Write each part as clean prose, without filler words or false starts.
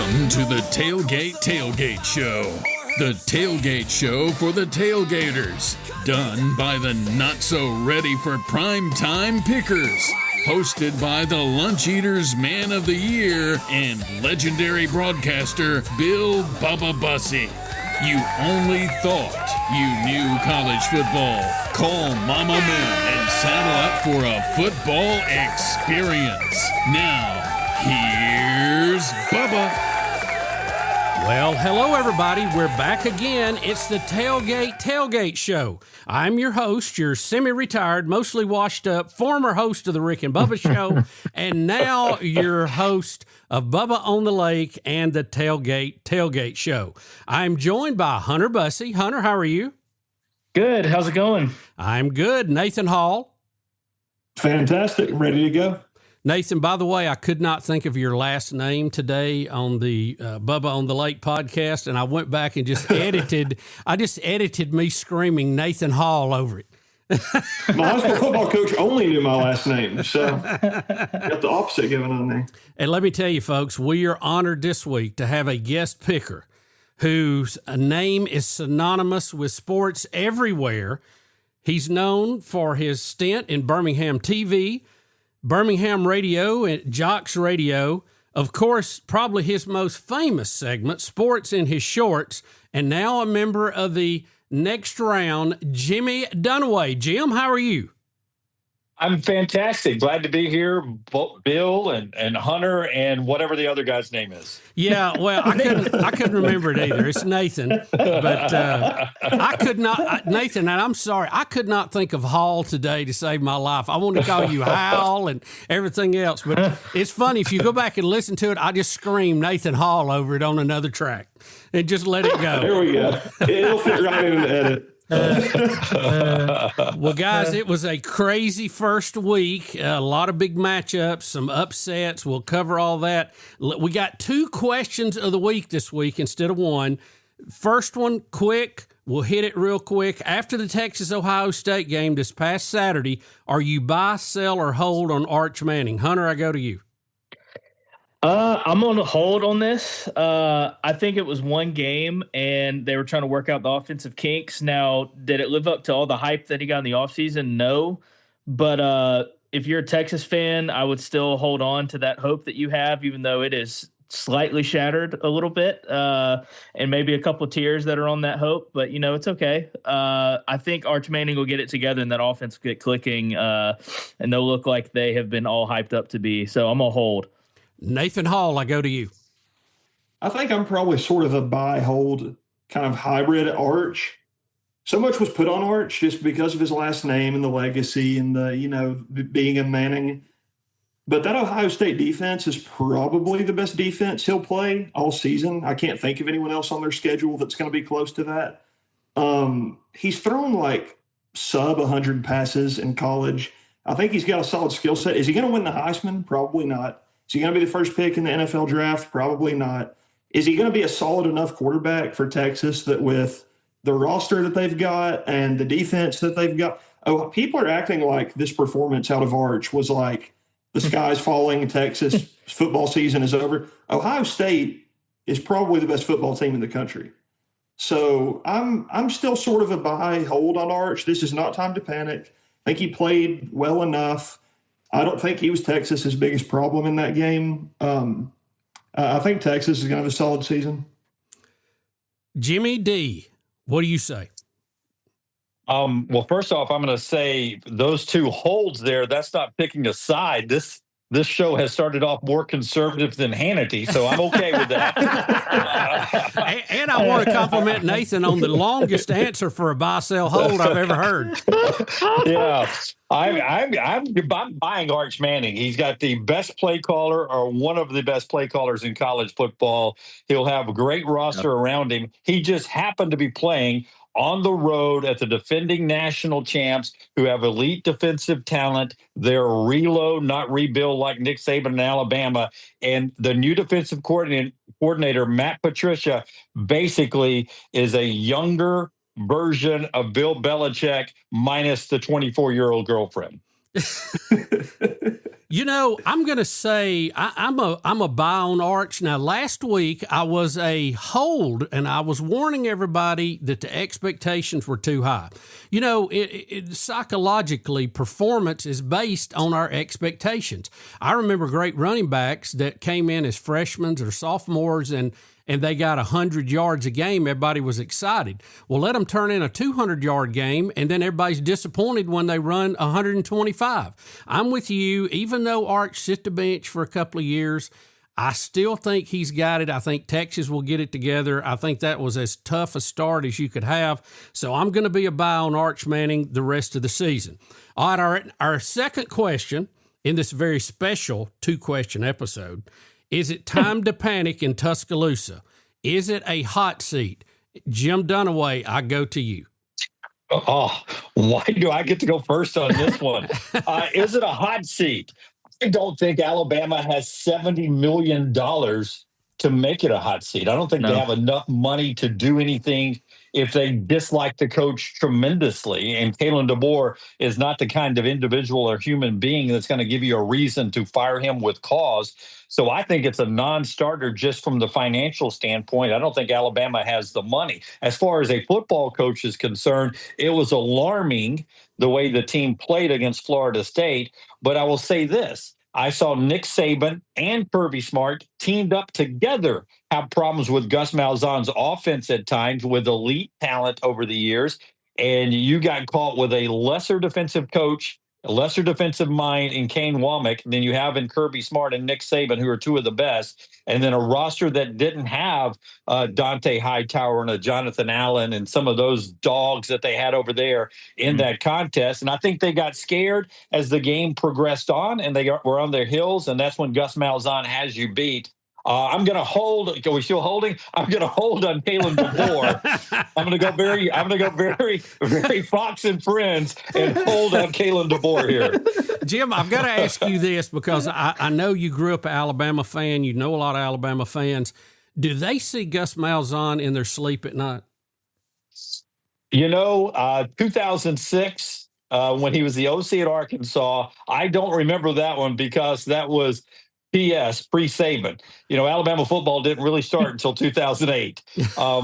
Welcome to the Tailgate Tailgate Show. The tailgate show for the tailgaters. Done by the not-so-ready for prime-time pickers. Hosted by the Lunch Eaters Man of the Year and legendary broadcaster Bill Bubba Bussey. You only thought you knew college football. Call Mama Moon and saddle up for a football experience. Now, here's Bubba. Well, hello, everybody. We're back again. It's the Tailgate Tailgate Show. I'm your host, your semi-retired, mostly washed up, former host of the Rick and Bubba Show, and now your host of Bubba on the Lake and the Tailgate Tailgate Show. I'm joined by Hunter Bussey. Hunter, how are you? Good. How's it going? I'm good. Nathan Hall. Fantastic. Ready to go. Nathan, by the way, I could not think of your last name today on the Bubba on the Lake podcast, and I went back and just edited. I just edited me screaming Nathan Hall over it. My high school football coach only knew my last name, so got the opposite going on there. And let me tell you, folks, we are honored this week to have a guest picker whose name is synonymous with sports everywhere. He's known for his stint in Birmingham TV, Birmingham Radio, and Jax Radio. Of course, probably his most famous segment, Sports in His Shorts, and now a member of the next round, Jimmy Dunaway. Jim, how are you? I'm fantastic. Glad to be here, Bill and Hunter and whatever the other guy's name is. Yeah, well, I couldn't remember it either. It's Nathan, but I could not. Nathan, and I'm sorry, I could not think of Hall today to save my life. I wanted to call you Hal and everything else, but it's funny if you go back and listen to it. I just screamed Nathan Hall over it on another track and just let it go. There we go. It'll fit right in the edit. Well, guys, it was a crazy first week. A lot of big matchups, some upsets. We'll cover all that. We got 2 questions of the week this week instead of one. First one, quick. We'll hit it real quick. After the Texas-Ohio State game this past Saturday, are you buy, sell, or hold on Arch Manning? Hunter, I go to you. I'm on a hold on this. I think it was one game, and they were trying to work out the offensive kinks. Now, did it live up to all the hype that he got in the offseason? No. But if you're a Texas fan, I would still hold on to that hope that you have, even though it is slightly shattered a little bit, and maybe a couple of tears that are on that hope. But, it's okay. I think Arch Manning will get it together, and that offense will get clicking, and they'll look like they have been all hyped up to be. So I'm going to hold. Nathan Hall, I go to you. I think I'm probably sort of a buy-hold kind of hybrid Arch. So much was put on Arch just because of his last name and the legacy and the, being a Manning. But that Ohio State defense is probably the best defense he'll play all season. I can't think of anyone else on their schedule that's going to be close to that. He's thrown like sub 100 passes in college. I think he's got a solid skill set. Is he going to win the Heisman? Probably not. Is he going to be the first pick in the NFL draft? Probably not. Is he going to be a solid enough quarterback for Texas that with the roster that they've got and the defense that they've got? Oh, people are acting like this performance out of Arch was like the sky's falling, Texas football season is over. Ohio State is probably the best football team in the country. So I'm still sort of a buy hold on Arch. This is not time to panic. I think he played well enough. I don't think he was Texas's biggest problem in that game. I think Texas is going to have a solid season. Jimmy D, what do you say? Well, first off, I'm going to say those 2 holds there, that's not picking a side. This show has started off more conservative than Hannity, so I'm okay with that. And I want to compliment Nathan on the longest answer for a buy-sell hold I've ever heard. Yeah, I'm buying Arch Manning. He's got the best play caller or one of the best play callers in college football. He'll have a great roster around him. He just happened to be playing on the road at the defending national champs who have elite defensive talent. They're reload, not rebuild like Nick Saban in Alabama. And the new defensive coordinator, Matt Patricia, basically is a younger version of Bill Belichick minus the 24-year-old girlfriend. I'm going to say I'm a buy on Arch. Now, last week I was a hold, and I was warning everybody that the expectations were too high. Psychologically, performance is based on our expectations. I remember great running backs that came in as freshmen or sophomores, and they got 100 yards a game. Everybody was excited. Well, let them turn in a 200-yard game, and then everybody's disappointed when they run 125. I'm with you. Even though Arch sit the bench for a couple of years, I still think he's got it. I think Texas will get it together. I think that was as tough a start as you could have. So I'm going to be a buy on Arch Manning the rest of the season. All right, our second question in this very special 2-question episode. Is it time to panic in Tuscaloosa? Is it a hot seat? Jim Dunaway, I go to you. Oh, why do I get to go first on this one? Is it a hot seat? I don't think Alabama has $70 million to make it a hot seat. I don't think they have enough money to do anything if they dislike the coach tremendously. And Kalen DeBoer is not the kind of individual or human being that's going to give you a reason to fire him with cause. So I think it's a non-starter just from the financial standpoint. I don't think Alabama has the money. As far as a football coach is concerned, it was alarming the way the team played against Florida State. But I will say this. I saw Nick Saban and Kirby Smart teamed up together have problems with Gus Malzahn's offense at times with elite talent over the years. And you got caught with a lesser defensive coach, a lesser defensive mind in Kane Womack than you have in Kirby Smart and Nick Saban, who are two of the best. And then a roster that didn't have Dante Hightower and a Jonathan Allen and some of those dogs that they had over there in that contest. And I think they got scared as the game progressed on and they were on their heels. And that's when Gus Malzahn has you beat. I'm going to hold. Are we still holding? I'm going to hold on Kalen DeBoer. I'm going to go very Fox and Friends and hold on Kalen DeBoer here. Jim, I've got to ask you this because I know you grew up an Alabama fan. You know a lot of Alabama fans. Do they see Gus Malzahn in their sleep at night? 2006, when he was the OC at Arkansas, I don't remember that one because that was P.S. pre-Saban. Alabama football didn't really start until 2008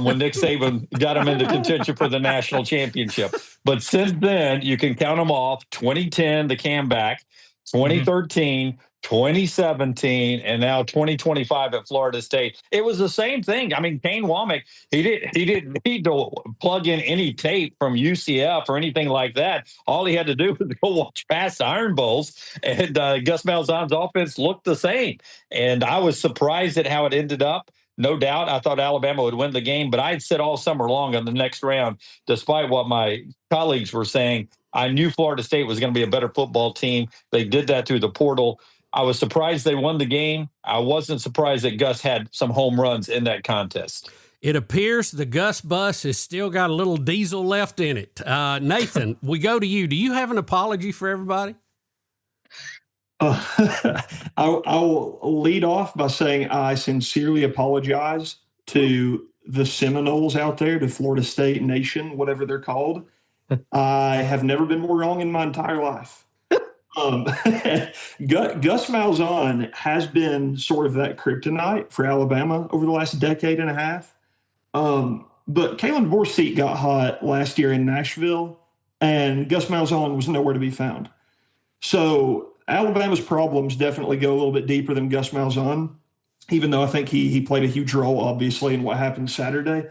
when Nick Saban got him into contention for the national championship. But since then, you can count them off. 2010, the comeback, 2013, 2017, and now 2025 at Florida State. It was the same thing. I mean, Kane Womack, he didn't need to plug in any tape from UCF or anything like that. All he had to do was go watch past Iron Bowls, and Gus Malzahn's offense looked the same. And I was surprised at how it ended up. No doubt, I thought Alabama would win the game, but I'd said all summer long in the next round, despite what my colleagues were saying, I knew Florida State was going to be a better football team. They did that through the portal. I was surprised they won the game. I wasn't surprised that Gus had some home runs in that contest. It appears the Gus bus has still got a little diesel left in it. Nathan, we go to you. Do you have an apology for everybody? I'll lead off by saying I sincerely apologize to the Seminoles out there, to Florida State Nation, whatever they're called. I have never been more wrong in my entire life. Gus Malzahn has been sort of that kryptonite for Alabama over the last decade and a half. But Kalen DeBoer's seat got hot last year in Nashville, and Gus Malzahn was nowhere to be found. So Alabama's problems definitely go a little bit deeper than Gus Malzahn, even though I think he played a huge role, obviously, in what happened Saturday.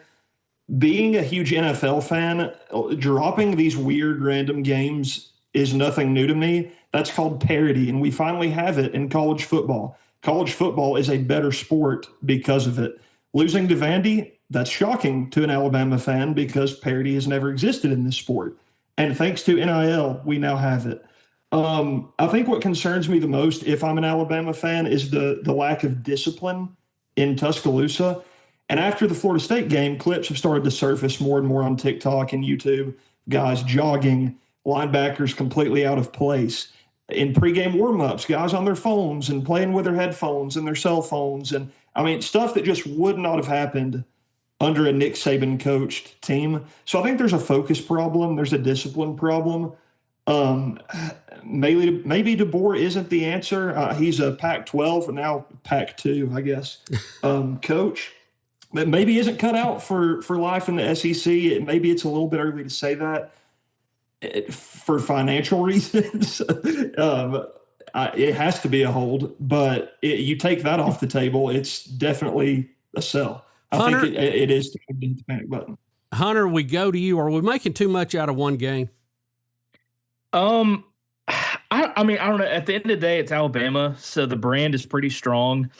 Being a huge NFL fan, dropping these weird random games is nothing new to me. That's called parity, and we finally have it in college football. College football is a better sport because of it. Losing to Vandy, that's shocking to an Alabama fan because parity has never existed in this sport. And thanks to NIL, we now have it. I think what concerns me the most, if I'm an Alabama fan, is the lack of discipline in Tuscaloosa. And after the Florida State game, clips have started to surface more and more on TikTok and YouTube. Guys jogging, linebackers completely out of place. In pregame warmups, guys on their phones and playing with their headphones and their cell phones. And I mean, stuff that just would not have happened under a Nick Saban coached team. So I think there's a focus problem. There's a discipline problem. maybe DeBoer isn't the answer. He's a Pac-12, now Pac-2, I guess, coach. That maybe isn't cut out for life in the SEC. Maybe it's a little bit early to say that for financial reasons. It has to be a hold, but you take that off the table, it's definitely a sell. I think it is to hit the panic button. Hunter, we go to you. Are we making too much out of one game? I mean, I don't know. At the end of the day, it's Alabama, so the brand is pretty strong.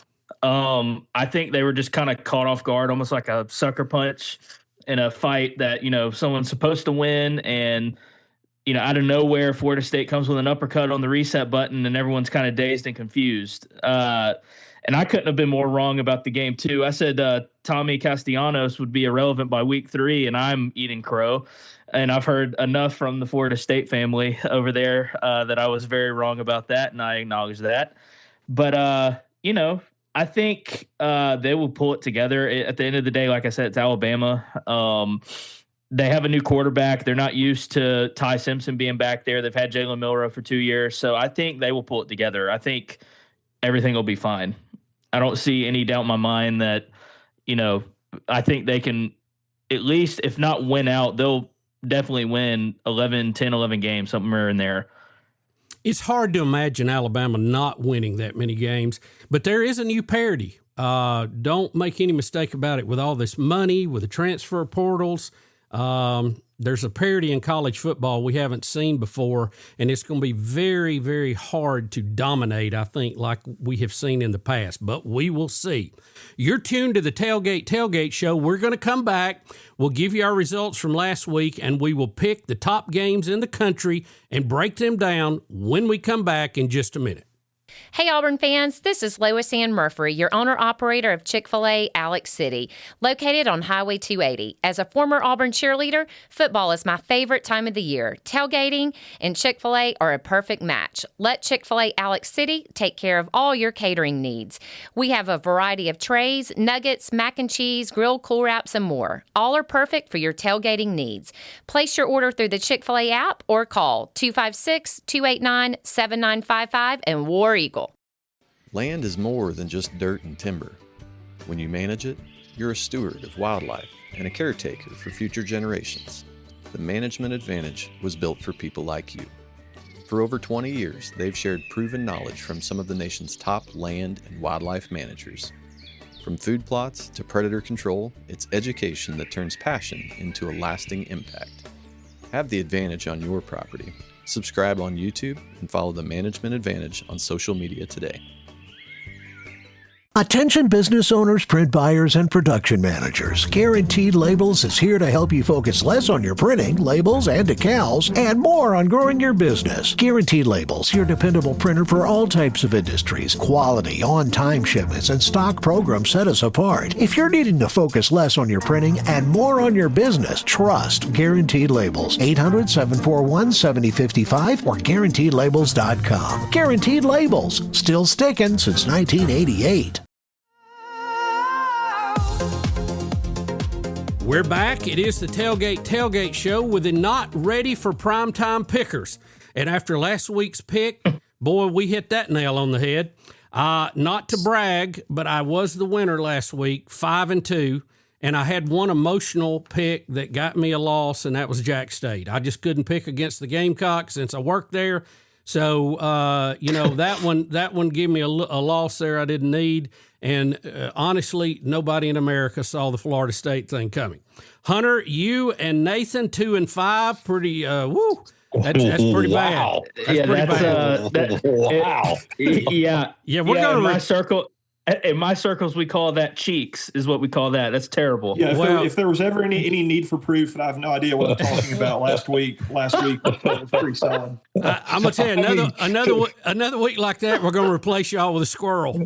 I think they were just kind of caught off guard, almost like a sucker punch in a fight that, someone's supposed to win. And, out of nowhere, Florida State comes with an uppercut on the reset button and everyone's kind of dazed and confused. And I couldn't have been more wrong about the game, too. I said Tommy Castellanos would be irrelevant by week 3, and I'm eating crow. And I've heard enough from the Florida State family over there that I was very wrong about that, and I acknowledge that. But, I think they will pull it together. At the end of the day, like I said, it's Alabama. They have a new quarterback. They're not used to Ty Simpson being back there. They've had Jalen Milroe for 2 years. So I think they will pull it together. I think everything will be fine. I don't see any doubt in my mind that, I think they can at least, if not win out, they'll definitely win 11 games, somewhere in there. It's hard to imagine Alabama not winning that many games, but there is a new parity. Don't make any mistake about it. With all this money, with the transfer portals, there's a parity in college football we haven't seen before, and it's going to be very, very hard to dominate, I think, like we have seen in the past, but we will see. You're tuned to the Tailgate Tailgate Show. We're going to come back. We'll give you our results from last week, and we will pick the top games in the country and break them down when we come back in just a minute. Hey Auburn fans, this is Lois Ann Murphy, your owner-operator of Chick-fil-A Alex City, located on Highway 280. As a former Auburn cheerleader, football is my favorite time of the year. Tailgating and Chick-fil-A are a perfect match. Let Chick-fil-A Alex City take care of all your catering needs. We have a variety of trays, nuggets, mac and cheese, grilled cool wraps, and more. All are perfect for your tailgating needs. Place your order through the Chick-fil-A app or call 256-289-7955 and War Eagle. Land is more than just dirt and timber. When you manage it, you're a steward of wildlife and a caretaker for future generations. The Management Advantage was built for people like you. For over 20 years, they've shared proven knowledge from some of the nation's top land and wildlife managers. From food plots to predator control, it's education that turns passion into a lasting impact. Have the advantage on your property. Subscribe on YouTube and follow the Management Advantage on social media today. Attention business owners, print buyers, and production managers. Guaranteed Labels is here to help you focus less on your printing, labels, and decals, and more on growing your business. Guaranteed Labels, your dependable printer for all types of industries. Quality, on-time shipments, and stock programs set us apart. If you're needing to focus less on your printing and more on your business, trust Guaranteed Labels. 800-741-7055 or GuaranteedLabels.com. Guaranteed Labels, still sticking since 1988. We're back. It is the Tailgate Tailgate Show with the not ready for primetime pickers. And after last week's pick, boy, we hit that nail on the head. Not to brag, but I was the winner last week, 5-2, and I had one emotional pick that got me a loss, and that was Jax State. I just couldn't pick against the Gamecocks since I worked there. So, that one gave me a loss there I didn't need. And honestly, nobody in America saw the Florida State thing coming. Hunter, you and Nathan, 2-5, pretty, woo. That's pretty bad. Wow. Yeah, we're going to my circle. In my circles, we call that cheeks, is what we call that. That's terrible. Yeah, if there was ever any need for proof, and I have no idea what I'm talking about last week was pretty solid. I'm going to tell you, another week like that, we're going to replace y'all with a squirrel.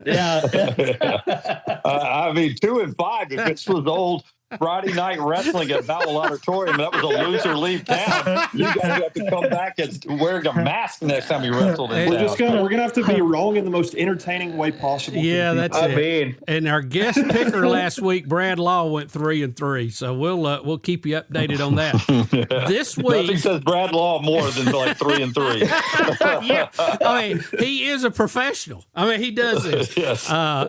Yeah. 2-5, if this was Friday night wrestling at Bowell Auditorium. That was a loser leave town. You guys have to come back and wearing a mask next time you wrestled. We're gonna have to be wrong in the most entertaining way possible. Yeah, that's it. And our guest picker last week, Brad Law, went 3-3. So we'll keep you updated on that. This week, nothing says Brad Law more than like 3-3. Yeah, I mean he is a professional. I mean he does this. Yes. All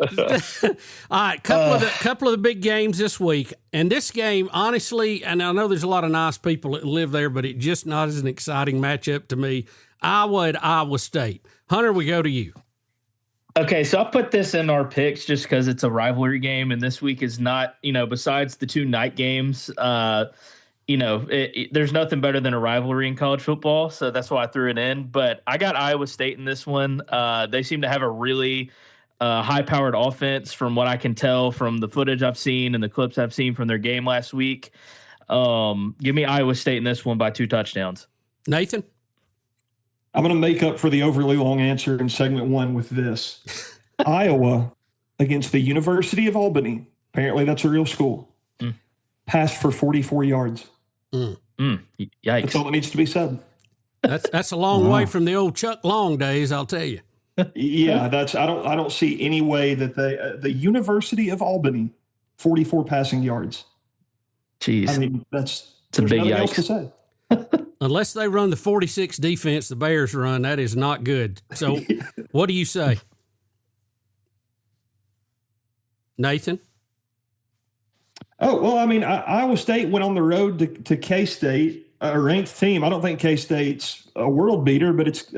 right, couple of the big games this week. And this game, honestly, and I know there's a lot of nice people that live there, but it's just not as an exciting matchup to me. Iowa at Iowa State. Hunter, we go to you. Okay, so I'll put this in our picks just because it's a rivalry game, and this week is not, besides the 2 night games, there's nothing better than a rivalry in college football, so that's why I threw it in. But I got Iowa State in this one. They seem to have a really high-powered offense from what I can tell from the footage I've seen and the clips I've seen from their game last week. Give me Iowa State in this one by 2 touchdowns. Nathan? I'm going to make up for the overly long answer in segment 1 with this. Iowa against the University of Albany. Apparently that's a real school. Passed for 44 yards. Yikes. That's all that needs to be said. That's a long way from the old Chuck Long days, I'll tell you. Yeah, I don't see any way that the University of Albany 44 passing yards. Jeez. I mean, it's a big yikes. else to say. Unless they run the 46 defense the Bears run, that is not good. So, what do you say? Nathan? Oh, well, I mean, Iowa State went on the road to K-State, a ranked team. I don't think K-State's a world beater, but it's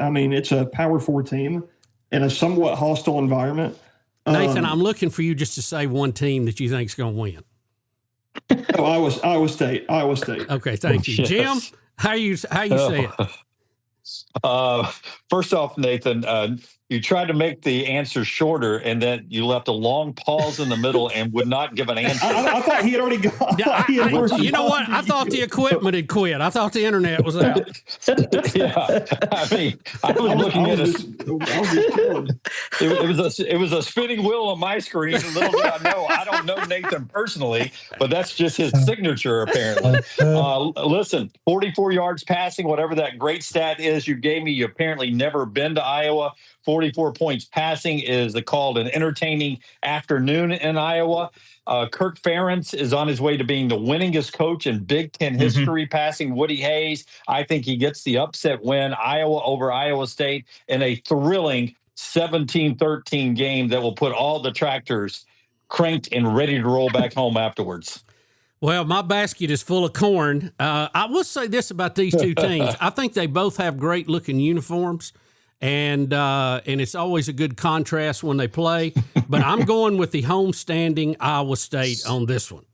a Power 4 team in a somewhat hostile environment. Nathan, I'm looking for you just to say one team that you think is going to win. Iowa State. Okay, thank you. Yes. Jim, how you say it? First off, Nathan, you tried to make the answer shorter, and then you left a long pause in the middle and would not give an answer. I thought he had already gone. You know what? I thought the equipment had quit. I thought the internet was out. Yeah, I mean, I was looking at it was a spinning wheel on my screen. Little did I know, I don't know Nathan personally, but that's just his signature apparently. Listen, 44 yards passing, whatever that great stat is you gave me. You apparently never been to Iowa. 44 points passing is called an entertaining afternoon in Iowa. Kirk Ferentz is on his way to being the winningest coach in Big Ten history, passing Woody Hayes. I think he gets the upset win, Iowa over Iowa State, in a thrilling 17-13 game that will put all the tractors cranked and ready to roll back home afterwards. Well, my basket is full of corn. I will say this about these two teams. I think they both have great-looking uniforms. And it's always a good contrast when they play. But I'm going with the homestanding Iowa State on this one.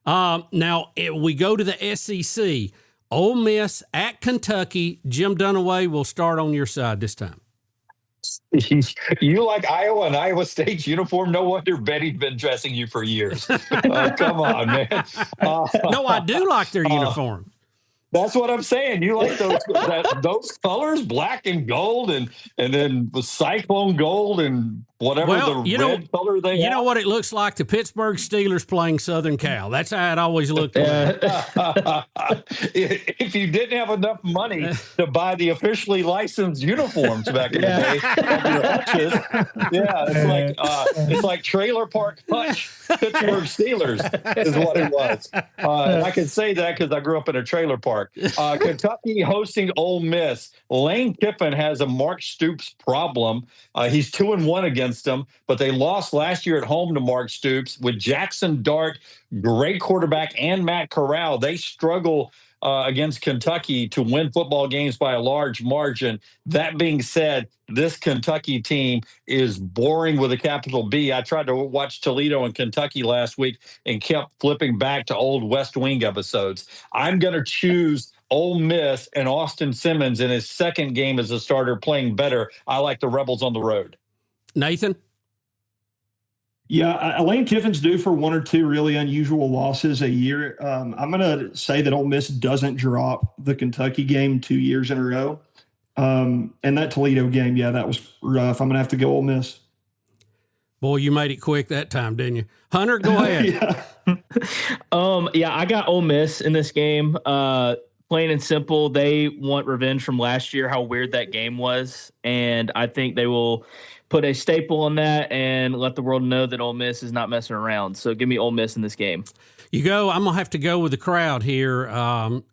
Now, we go to the SEC. Ole Miss at Kentucky. Jim Dunaway will start on your side this time. You like Iowa and Iowa State's uniform? No wonder Betty's been dressing you for years. Come on, man. No, I do like their uniform. That's what I'm saying. You like those colors, black and gold, and then the cyclone gold and whatever red color they have. You know what it looks like? The Pittsburgh Steelers playing Southern Cal. That's how it always looked like. If you didn't have enough money to buy the officially licensed uniforms back in the day, it's like Trailer Park Hutch Pittsburgh Steelers is what it was. And I can say that because I grew up in a trailer park. Kentucky hosting Ole Miss. Lane Kiffin has a Mark Stoops problem. He's 2-1 against them, but they lost last year at home to Mark Stoops with Jackson Dart, great quarterback, and Matt Corral. They struggle against Kentucky to win football games by a large margin. That being said, this Kentucky team is boring with a capital B. I tried to watch Toledo and Kentucky last week and kept flipping back to old West Wing episodes. I'm going to choose Ole Miss and Austin Simmons in his second game as a starter playing better. I like the Rebels on the road. Nathan? Yeah, Lane Kiffin's due for one or two really unusual losses a year. I'm going to say that Ole Miss doesn't drop the Kentucky game 2 years in a row. And that Toledo game, that was rough. I'm going to have to go Ole Miss. Boy, you made it quick that time, didn't you? Hunter, go ahead. Yeah, I got Ole Miss in this game. Plain and simple, they want revenge from last year, how weird that game was. And I think they will put a staple on that and let the world know that Ole Miss is not messing around. So give me Ole Miss in this game. I'm going to have to go with the crowd here.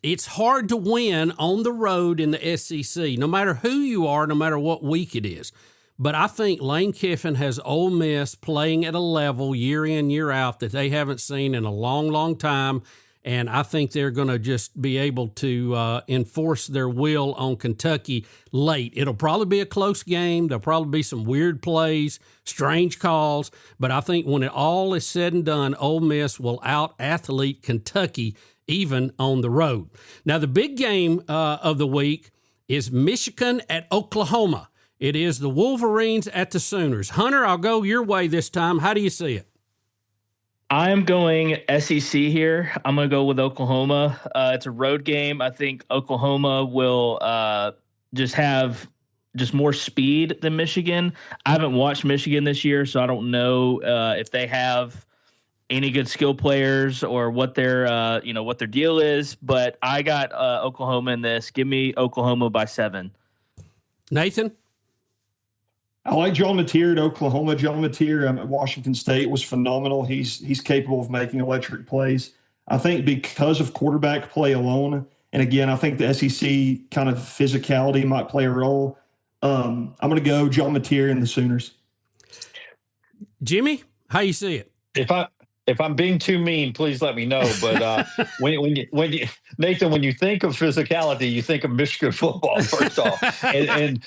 It's hard to win on the road in the SEC, no matter who you are, no matter what week it is. But I think Lane Kiffin has Ole Miss playing at a level year in, year out that they haven't seen in a long, long time. And I think they're going to just be able to enforce their will on Kentucky late. It'll probably be a close game. There'll probably be some weird plays, strange calls. But I think when it all is said and done, Ole Miss will out-athlete Kentucky even on the road. Now, the big game of the week is Michigan at Oklahoma. It is the Wolverines at the Sooners. Hunter, I'll go your way this time. How do you see it? I'm going SEC here. I'm going to go with Oklahoma. It's a road game. I think Oklahoma will just have more speed than Michigan. I haven't watched Michigan this year, so I don't know if they have any good skill players or what their deal is. But I got Oklahoma in this. Give me Oklahoma by 7. Nathan? I like John Mateer at Oklahoma. John Mateer at Washington State was phenomenal. He's capable of making electric plays. I think because of quarterback play alone, and again, I think the SEC kind of physicality might play a role. I'm going to go John Mateer and the Sooners. Jimmy, how you see it? If I'm being too mean, please let me know. But when you Nathan, when you think of physicality, you think of Michigan football first off, and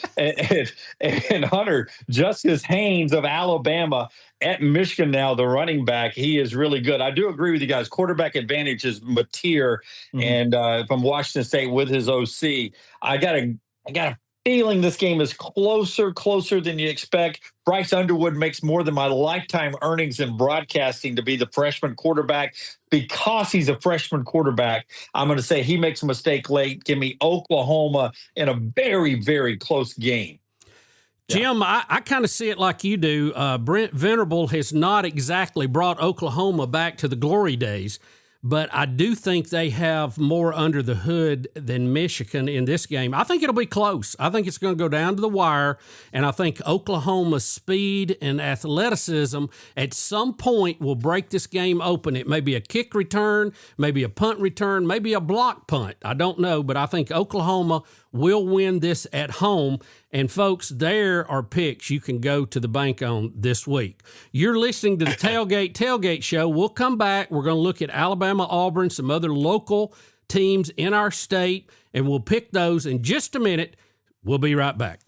Hunter, Justice Haynes of Alabama at Michigan now, the running back, he is really good. I do agree with you guys. Quarterback advantage is Mateer, and from Washington State with his OC, I got a feeling this game is closer than you expect. Bryce Underwood makes more than my lifetime earnings in broadcasting to be the freshman quarterback. Because he's a freshman quarterback, I'm going to say he makes a mistake late. Give me Oklahoma in a very, very close game. Jim, I kind of see it like you do. Brent Venerable has not exactly brought Oklahoma back to the glory days, but I do think they have more under the hood than Michigan in this game. I think it'll be close. I think it's going to go down to the wire, and I think Oklahoma's speed and athleticism at some point will break this game open. It may be a kick return, maybe a punt return, maybe a block punt. I don't know, but I think Oklahoma will win this at home. And folks, there are picks you can go to the bank on this week. You're listening to the Tailgate Show. We'll come back. We're going to look at Alabama, Auburn, some other local teams in our state, and we'll pick those in just a minute. We'll be right back.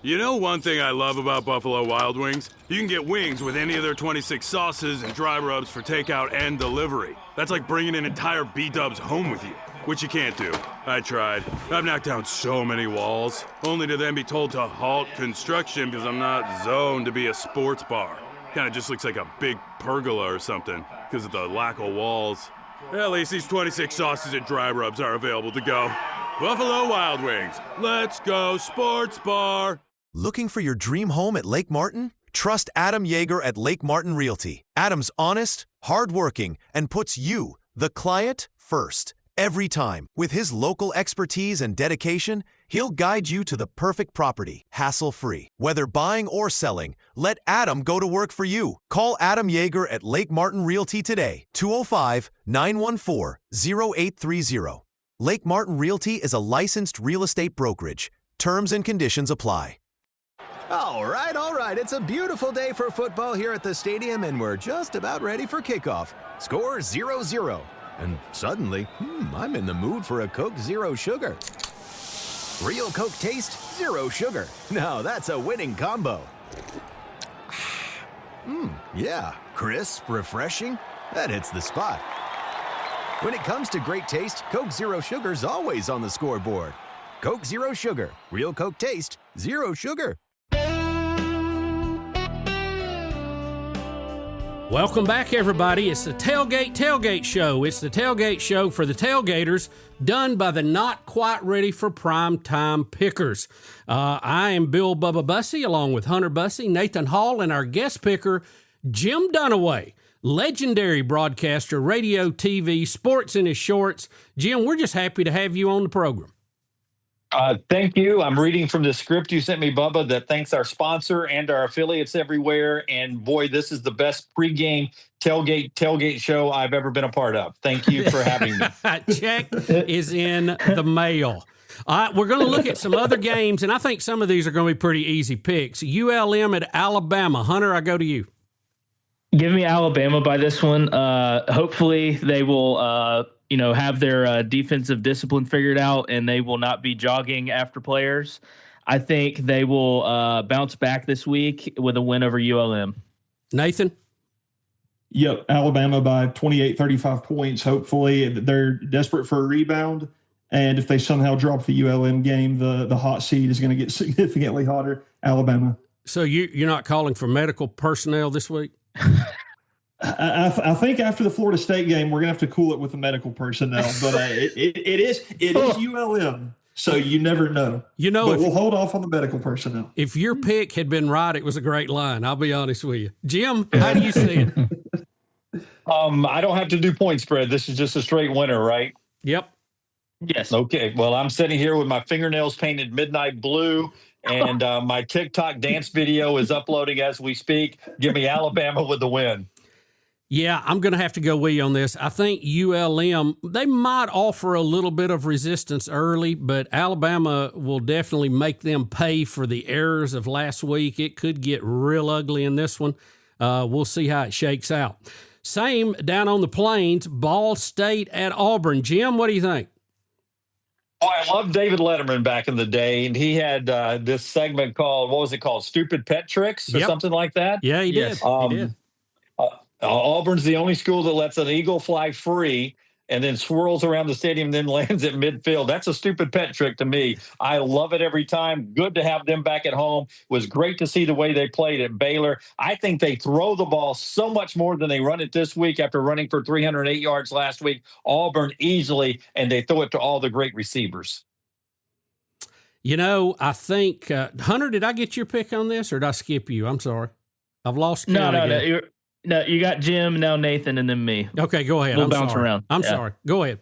You know one thing I love about Buffalo Wild Wings? You can get wings with any of their 26 sauces and dry rubs for takeout and delivery. That's like bringing an entire B-dubs home with you, which you can't do. I tried. I've knocked down so many walls, only to then be told to halt construction because I'm not zoned to be a sports bar. Kind of just looks like a big pergola or something because of the lack of walls. At least these 26 sauces and dry rubs are available to go. Buffalo Wild Wings. Let's go sports bar. Looking for your dream home at Lake Martin? Trust Adam Yeager at Lake Martin Realty. Adam's honest, hardworking, and puts you, the client, first. Every time. With his local expertise and dedication, he'll guide you to the perfect property, hassle-free. Whether buying or selling, let Adam go to work for you. Call Adam Yeager at Lake Martin Realty today, 205-914-0830. Lake Martin Realty is a licensed real estate brokerage. Terms and conditions apply. All right. It's a beautiful day for football here at the stadium, and we're just about ready for kickoff. Score 0-0. And suddenly, I'm in the mood for a Coke Zero Sugar. Real Coke taste, zero sugar. Now that's a winning combo. Yeah, crisp, refreshing. That hits the spot. When it comes to great taste, Coke Zero Sugar's always on the scoreboard. Coke Zero Sugar. Real Coke taste, zero sugar. Welcome back, everybody. It's the Tailgate Show. It's the tailgate show for the tailgaters, done by the not quite ready for prime time pickers. I am Bill Bubba Bussey, along with Hunter Bussey, Nathan Hall, and our guest picker, Jim Dunaway. legendary broadcaster, radio, TV, sports in his shorts. Jim, we're just happy to have you on the program. Thank you. I'm reading from the script you sent me, Bubba, that thanks our sponsor and our affiliates everywhere. And boy, this is the best pregame tailgate show I've ever been a part of. Thank you for having me. Check is in the mail. All right, we're going to look at some other games, and I think some of these are going to be pretty easy picks. ULM at Alabama. Hunter, I go to you. Give me Alabama by this one. Hopefully they will, have their defensive discipline figured out, and they will not be jogging after players. I think they will bounce back this week with a win over ULM. Nathan? Yep, Alabama by 28, 35 points. Hopefully they're desperate for a rebound. And if they somehow drop the ULM game, the hot seat is going to get significantly hotter. Alabama. So you're not calling for medical personnel this week? I think after the Florida State game, we're going to have to cool it with the medical personnel. But it is ULM, so you never know. But we'll hold off on the medical personnel. If your pick had been right, it was a great line. I'll be honest with you. Jim, how do you see it? I don't have to do point spread. This is just a straight winner, right? Yep. Yes. Okay. Well, I'm sitting here with my fingernails painted midnight blue, and my TikTok dance video is uploading as we speak. Give me Alabama with the win. Yeah, I'm going to have to go with you on this. I think ULM, they might offer a little bit of resistance early, but Alabama will definitely make them pay for the errors of last week. It could get real ugly in this one. We'll see how it shakes out. Same down on the plains, Ball State at Auburn. Jim, what do you think? Oh, I love David Letterman back in the day, and he had this segment called, what was it called? Stupid Pet Tricks or something like that? Yeah, he did. He did. Auburn's the only school that lets an eagle fly free and then swirls around the stadium and then lands at midfield. That's a stupid pet trick to me. I love it every time. Good to have them back at home. It was great to see the way they played at Baylor. I think they throw the ball so much more than they run it this week after running for 308 yards last week. Auburn easily, and they throw it to all the great receivers. I think, Hunter, did I get your pick on this or did I skip you? I'm sorry. I've lost count. No, you got Jim, now Nathan, and then me. Okay, go ahead. We'll bounce around. I'm sorry. Go ahead.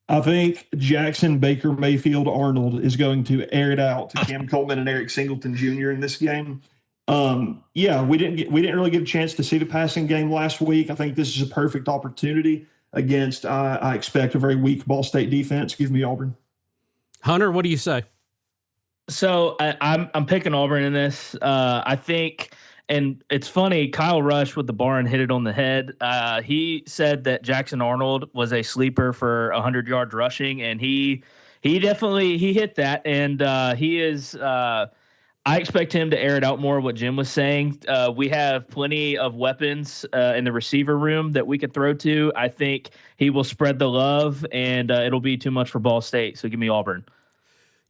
I think Jackson, Baker, Mayfield, Arnold is going to air it out to Cam Coleman and Eric Singleton Jr. in this game. We didn't really get a chance to see the passing game last week. I think this is a perfect opportunity against, I expect, a very weak Ball State defense. Give me Auburn. Hunter, what do you say? So I'm picking Auburn in this. I think. And it's funny, Kyle Rush with the barn hit it on the head. He said that Jackson Arnold was a sleeper for 100 yards rushing, and he definitely hit that. And he is. I expect him to air it out more. What Jim was saying, we have plenty of weapons in the receiver room that we could throw to. I think he will spread the love, and it'll be too much for Ball State. So give me Auburn.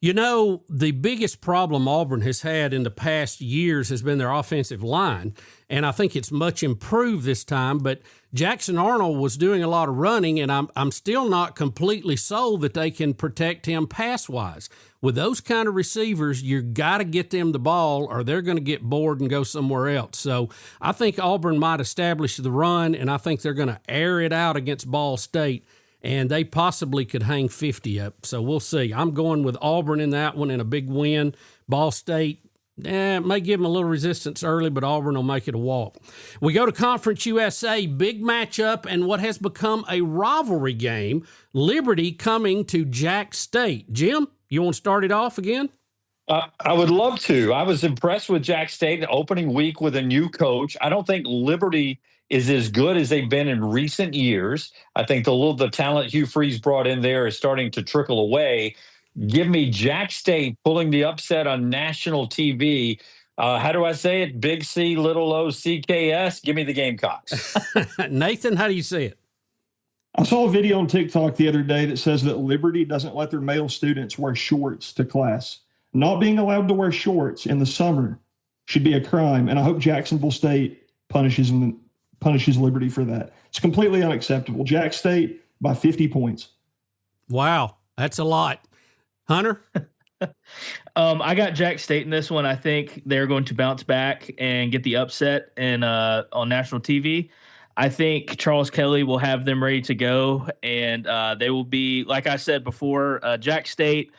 The biggest problem Auburn has had in the past years has been their offensive line, and I think it's much improved this time, but Jackson Arnold was doing a lot of running, and I'm still not completely sold that they can protect him pass-wise. With those kind of receivers, you got to get them the ball or they're going to get bored and go somewhere else. So I think Auburn might establish the run, and I think they're going to air it out against Ball State, and they possibly could hang 50 up. So we'll see. I'm going with Auburn in that one in a big win. Ball State, may give them a little resistance early, but Auburn will make it a walk. We go to Conference USA, big matchup, and what has become a rivalry game, Liberty coming to Jax State. Jim, you want to start it off again? I would love to. I was impressed with Jax State opening week with a new coach. I don't think Liberty is as good as they've been in recent years. I think the talent Hugh Freeze brought in there is starting to trickle away. Give me Jax State pulling the upset on national TV. How do I say it? Big C, little O, CKS. Give me the Gamecocks. Nathan, how do you see it? I saw a video on TikTok the other day that says that Liberty doesn't let their male students wear shorts to class. Not being allowed to wear shorts in the summer should be a crime, and I hope Jacksonville State punishes Liberty for that. It's completely unacceptable. Jax State by 50 points. Wow, that's a lot. Hunter? I got Jax State in this one. I think they're going to bounce back and get the upset and on national TV. I think Charles Kelly will have them ready to go, and they will be, like I said before, Jax State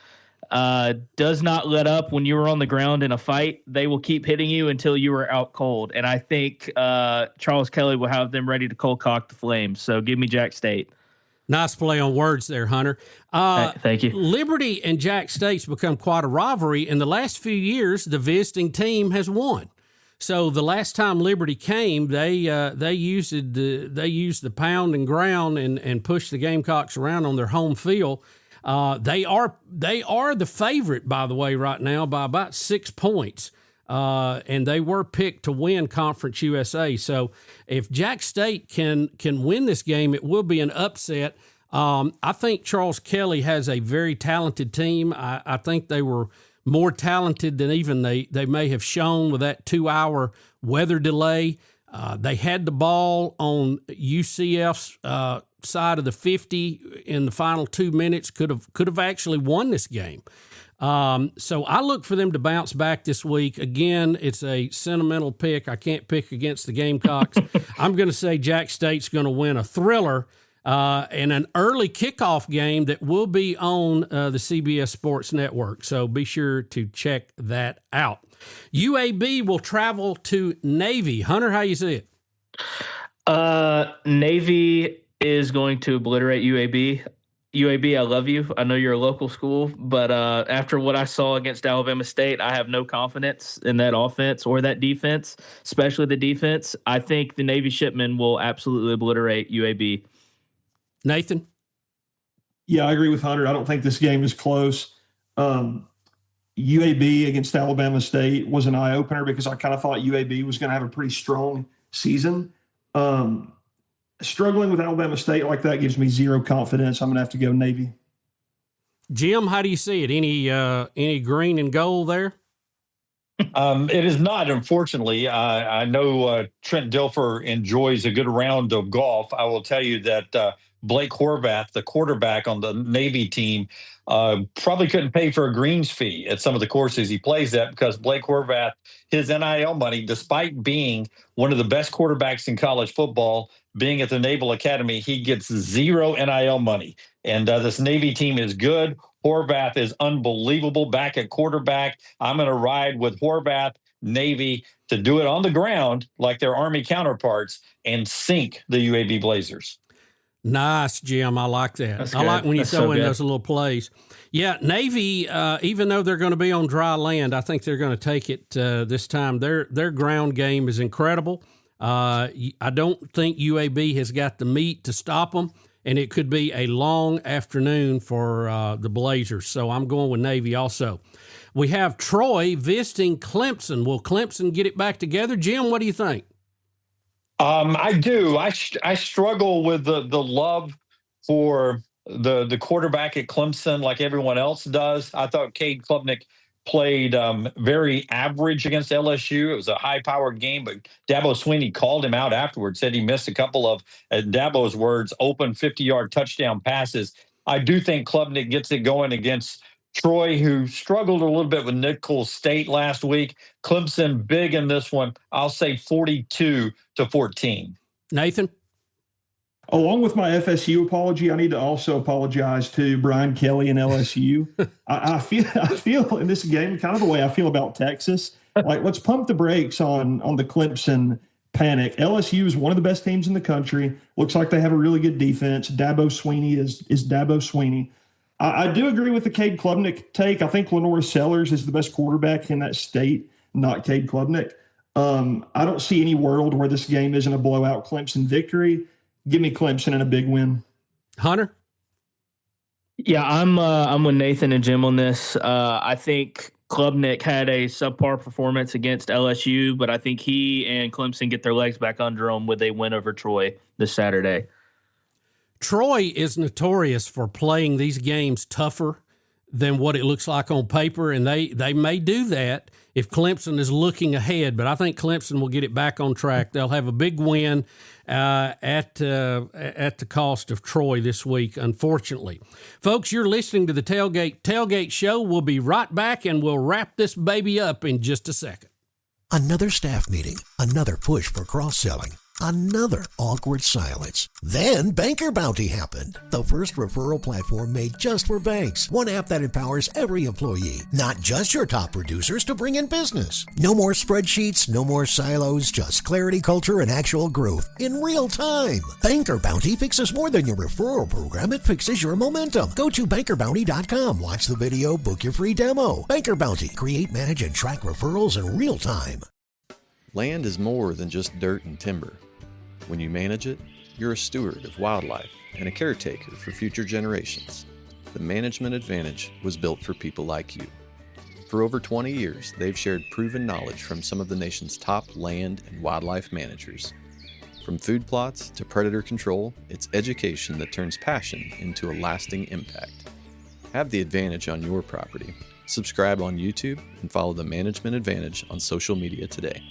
does not let up when you are on the ground in a fight. They will keep hitting you until you are out cold, and I think Charles Kelly will have them ready to cold cock the Flames. So give me Jax State. Nice play on words there, Hunter. Thank you. Liberty and Jax State's become quite a rivalry. In the last few years, the visiting team has won. So the last time Liberty came, they used the pound and ground and pushed the Gamecocks around on their home field. They are the favorite, by the way, right now by about 6 points. And they were picked to win Conference USA. So if Jax State can win this game, it will be an upset. I think Charles Kelly has a very talented team. I think they were more talented than even they may have shown with that 2-hour weather delay. They had the ball on UCF's side of the 50 in the final 2 minutes, could have actually won this game. So I look for them to bounce back this week. Again, it's a sentimental pick. I can't pick against the Gamecocks. I'm going to say Jax State's going to win a thriller and an early kickoff game that will be on the CBS Sports Network. So be sure to check that out. UAB will travel to Navy. Hunter, how you see it? Navy is going to obliterate UAB. UAB, I love you. I know you're a local school, but after what I saw against Alabama State, I have no confidence in that offense or that defense, especially the defense. I think the Navy Shipmen will absolutely obliterate UAB. Nathan? Yeah, I agree with Hunter. I don't think this game is close. UAB against Alabama State was an eye-opener because I kind of thought UAB was going to have a pretty strong season. Struggling with Alabama State like that gives me zero confidence. I'm going to have to go Navy. Jim, how do you see it? Any green and gold there? It is not, unfortunately. I know Trent Dilfer enjoys a good round of golf. I will tell you that Blake Horvath, the quarterback on the Navy team, probably couldn't pay for a greens fee at some of the courses he plays at because Blake Horvath, his NIL money, despite being one of the best quarterbacks in college football, being at the Naval Academy, he gets zero NIL money. And this Navy team is good. Horvath is unbelievable back at quarterback. I'm going to ride with Horvath, Navy, to do it on the ground like their Army counterparts and sink the UAB Blazers. Nice, Jim. I like that. That's I good. like when you That's throw so in good. those little plays. Yeah, Navy, even though they're going to be on dry land, I think they're going to take it this time. Their ground game is incredible. I don't think UAB has got the meat to stop them, and it could be a long afternoon for the Blazers. So I'm going with Navy also. We have Troy visiting Clemson. Will Clemson get it back together? Jim, what do you think? I do. I struggle with the love for the quarterback at Clemson like everyone else does. I thought Cade Klubnik played very average against LSU. It was a high-powered game, but Dabo Swinney called him out afterwards, said he missed a couple of, Dabo's words, open 50-yard touchdown passes. I do think Klubnik gets it going against Troy, who struggled a little bit with Nicholls State last week. Clemson big in this one. I'll say 42-14. Nathan? Along with my FSU apology, I need to also apologize to Brian Kelly and LSU. I feel in this game kind of the way I feel about Texas. Like, let's pump the brakes on the Clemson panic. LSU is one of the best teams in the country. Looks like they have a really good defense. Dabo Swinney is Dabo Swinney. I do agree with the Cade Klubnik take. I think Lenore Sellers is the best quarterback in that state, not Cade Klubnik. I don't see any world where this game isn't a blowout Clemson victory. Give me Clemson and a big win. Hunter? Yeah, I'm with Nathan and Jim on this. I think Klubnik had a subpar performance against LSU, but I think he and Clemson get their legs back under them with a win over Troy this Saturday. Troy is notorious for playing these games tougher than what it looks like on paper, and they may do that if Clemson is looking ahead, but I think Clemson will get it back on track. They'll have a big win at the cost of Troy this week, unfortunately. Folks, you're listening to the Tailgate Show. We'll be right back, and we'll wrap this baby up in just a second. Another staff meeting, another push for cross-selling, another awkward silence. Then Banker Bounty happened. The first referral platform made just for banks. One app that empowers every employee, not just your top producers, to bring in business. No more spreadsheets, no more silos, just clarity, culture, and actual growth in real time. Banker Bounty fixes more than your referral program. It fixes your momentum. Go to bankerbounty.com, watch the video, book your free demo. Banker Bounty, create, manage, and track referrals in real time. Land is more than just dirt and timber. When you manage it, you're a steward of wildlife and a caretaker for future generations. The management advantage was built for people like you. For over 20 years, they've shared proven knowledge from some of the nation's top land and wildlife managers. From food plots to predator control, it's education that turns passion into a lasting impact. Have the advantage on your property. Subscribe on YouTube and follow the Management Advantage on social media today.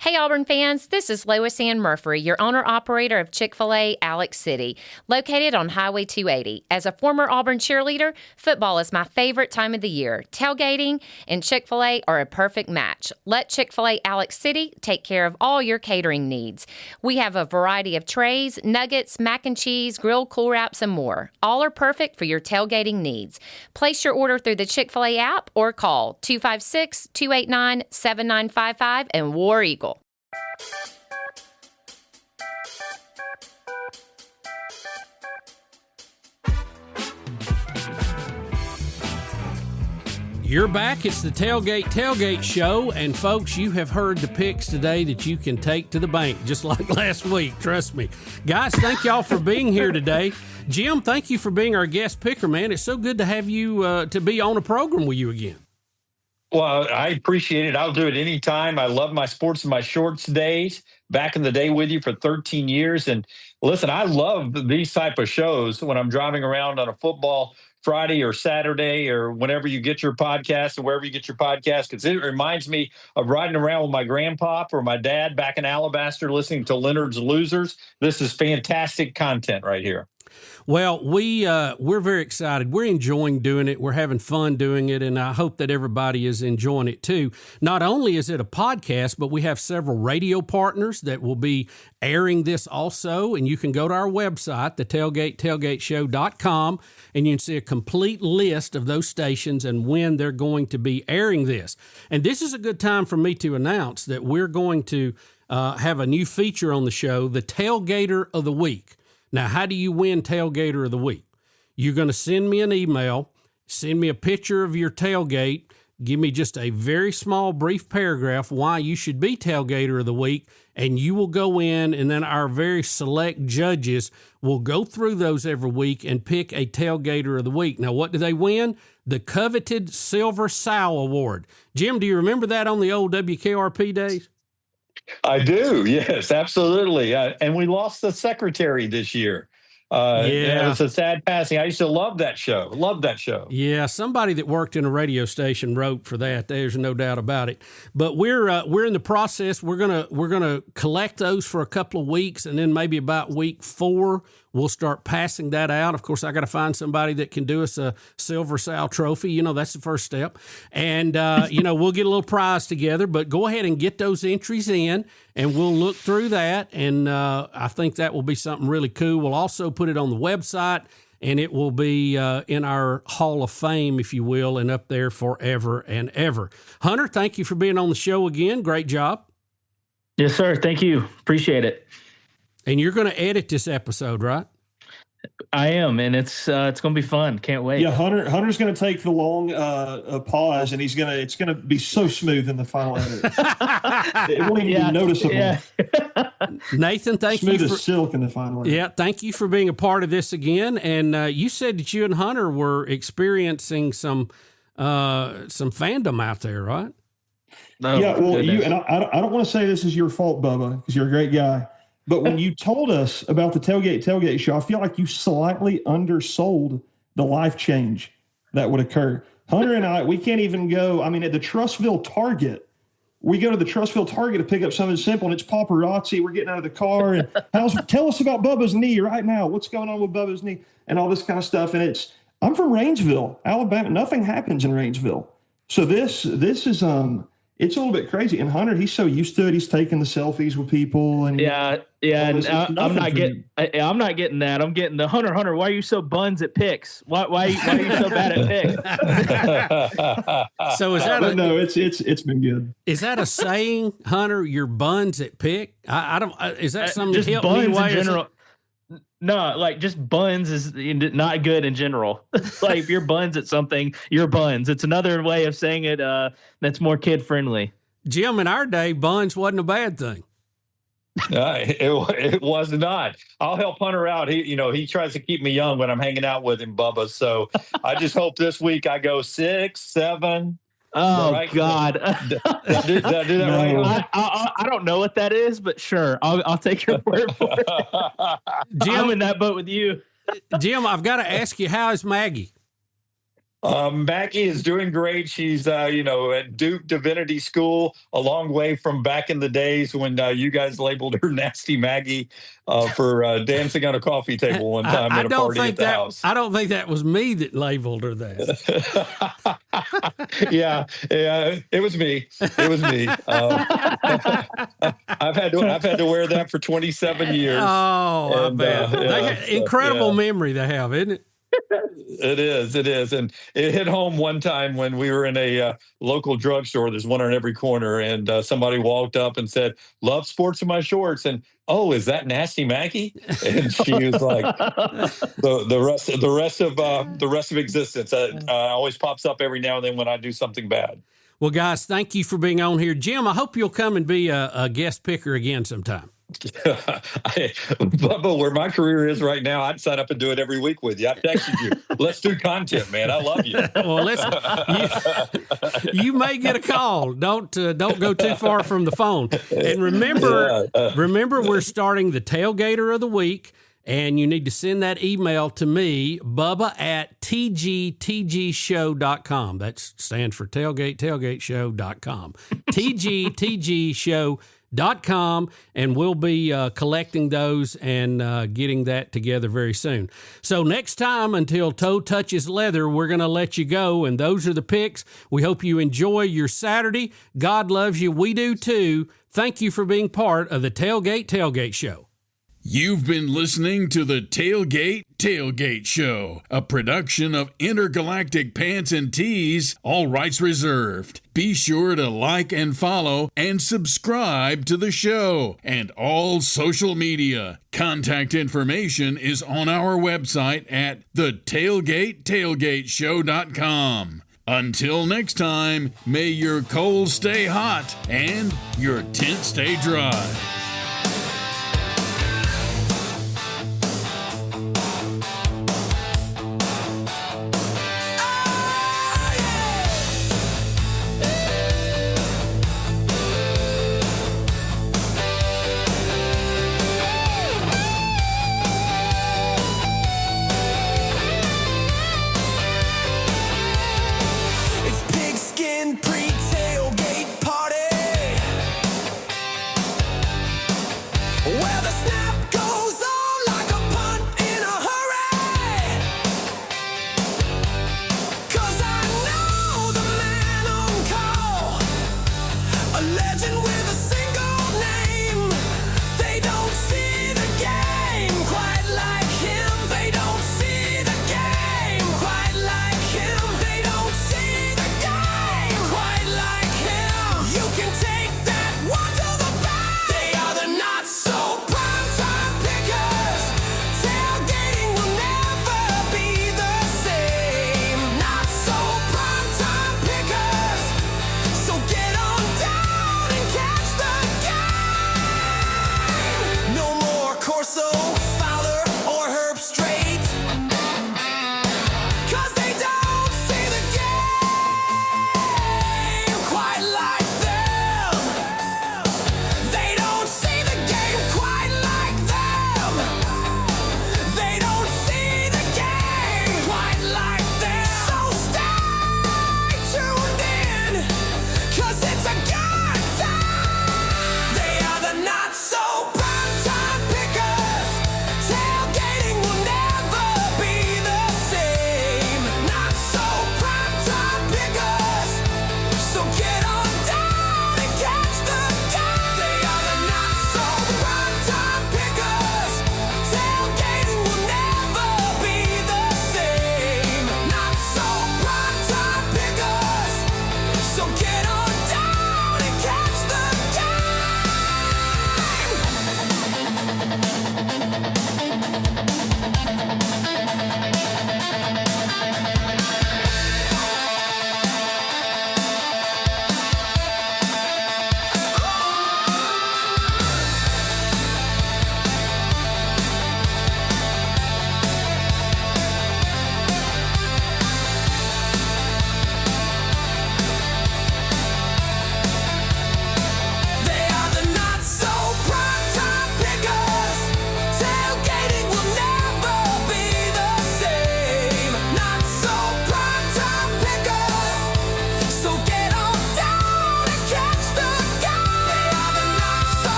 Hey Auburn fans, this is Lois Ann Murphy, your owner-operator of Chick-fil-A Alex City, located on Highway 280. As a former Auburn cheerleader, football is my favorite time of the year. Tailgating and Chick-fil-A are a perfect match. Let Chick-fil-A Alex City take care of all your catering needs. We have a variety of trays, nuggets, mac and cheese, grilled cool wraps, and more. All are perfect for your tailgating needs. Place your order through the Chick-fil-A app or call 256-289-7955 and War Eagle. You're back. It's the Tailgate Show. And folks, you have heard the picks today that you can take to the bank, just like last week. Trust me. Guys, thank y'all for being here today. Jim, thank you for being our guest picker, man. It's so good to have you to be on a program with you again. Well, I appreciate it. I'll do it anytime. I love my sports and my shorts days. Back in the day with you for 13 years. And listen, I love these type of shows when I'm driving around on a football Friday or Saturday or whenever you get your podcast or wherever you get your podcast, because it reminds me of riding around with my grandpa or my dad back in Alabaster listening to Leonard's Losers. This is fantastic content right here. Well, we're very excited. We're enjoying doing it. We're having fun doing it, and I hope that everybody is enjoying it too. Not only is it a podcast, but we have several radio partners that will be airing this also, and you can go to our website, the tailgateshow.com, and you can see a complete list of those stations and when they're going to be airing this. And this is a good time for me to announce that we're going to have a new feature on the show, the Tailgater of the Week. Now, how do you win Tailgater of the Week? You're going to send me an email, send me a picture of your tailgate, give me just a very small, brief paragraph why you should be Tailgater of the Week, and you will go in, and then our very select judges will go through those every week and pick a Tailgater of the Week. Now, what do they win? The coveted Silver Sow Award. Jim, do you remember that on the old WKRP days? I do. Yes, absolutely. And we lost the secretary this year. It was a sad passing. I used to love that show. Yeah, somebody that worked in a radio station wrote for that. There's no doubt about it. But we're in the process. We're gonna collect those for a couple of weeks, and then maybe about week 4 we'll start passing that out. Of course, I got to find somebody that can do us a Silver Sow trophy. You know, that's the first step. And, we'll get a little prize together. But go ahead and get those entries in, and we'll look through that. And I think that will be something really cool. We'll also put it on the website, and it will be in our Hall of Fame, if you will, and up there forever and ever. Hunter, thank you for being on the show again. Great job. Yes, sir. Thank you. Appreciate it. And you're going to edit this episode, right? I am, and it's going to be fun. Can't wait. Yeah, Hunter's going to take the long pause, and it's going to be so smooth in the final edit. It won't even be noticeable. Yeah. Nathan, thank you. Smooth as silk in the final edit. Yeah, thank you for being a part of this again. And you said that you and Hunter were experiencing some fandom out there, right? No, yeah, well, goodness. I don't want to say this is your fault, Bubba, because you're a great guy. But when you told us about the Tailgate Show, I feel like you slightly undersold the life change that would occur. Hunter and I, we can't even go. I mean, at the Trussville Target, we go to the Trussville Target to pick up something simple, and it's paparazzi. We're getting out of the car, and tell us about Bubba's knee right now. What's going on with Bubba's knee and all this kind of stuff. And I'm from Rainsville, Alabama. Nothing happens in Rainsville. So this is it's a little bit crazy. And Hunter, he's so used to it. He's taking the selfies with people. And yeah. And I'm not getting that. I'm getting the Hunter. Why are you so buns at picks? Why are you so bad at picks? So is that no? It's been good. Is that a saying, Hunter? Your buns at pick? I don't. Is that something? Just help buns me in general. No, like just buns is not good in general. Like if you're buns at something, you're buns. It's another way of saying it that's more kid friendly. Jim, in our day, buns wasn't a bad thing. It was not. I'll help Hunter out. He tries to keep me young when I'm hanging out with him, Bubba. So I just hope this week I go 6, 7. Oh, right? God. Did I do that right? I don't know what that is, but sure. I'll take your word for it. Jim, I'm in that boat with you. Jim, I've got to ask you, how is Maggie? Maggie is doing great. She's, at Duke Divinity School, a long way from back in the days when you guys labeled her Nasty Maggie for dancing on a coffee table one time at a party at the house. I don't think that was me that labeled her that. yeah, it was me. It was me. I've had to wear that for 27 years. Oh, I bet. Incredible memory they have, isn't it? It is. And it hit home one time when we were in a local drugstore. There's one on every corner. And somebody walked up and said, "Love sports in my shorts." And, "Oh, is that Nasty Maggie?" And she was like, the rest of existence always pops up every now and then when I do something bad. Well, guys, thank you for being on here. Jim, I hope you'll come and be a guest picker again sometime. Bubba, where my career is right now, I'd sign up and do it every week with you. I've texted you. Let's do content, man. I love you. Well, you may get a call. Don't go too far from the phone. And remember, we're starting the Tailgater of the Week, and you need to send that email to me, Bubba at tgtgshow.com. That stands for tailgateshow.com. tgtgshow.com. And we'll be collecting those and getting that together very soon. So next time, until toe touches leather, we're going to let you go. And those are the picks. We hope you enjoy your Saturday. God loves you. We do too. Thank you for being part of the Tailgate Tailgate Show. You've been listening to the Tailgate Tailgate Show, a production of Intergalactic Pants and Tees, all rights reserved. Be sure to like and follow and subscribe to the show and all social media. Contact information is on our website at thetailgatetailgateshow.com. Until next time, may your coals stay hot and your tent stay dry.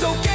So get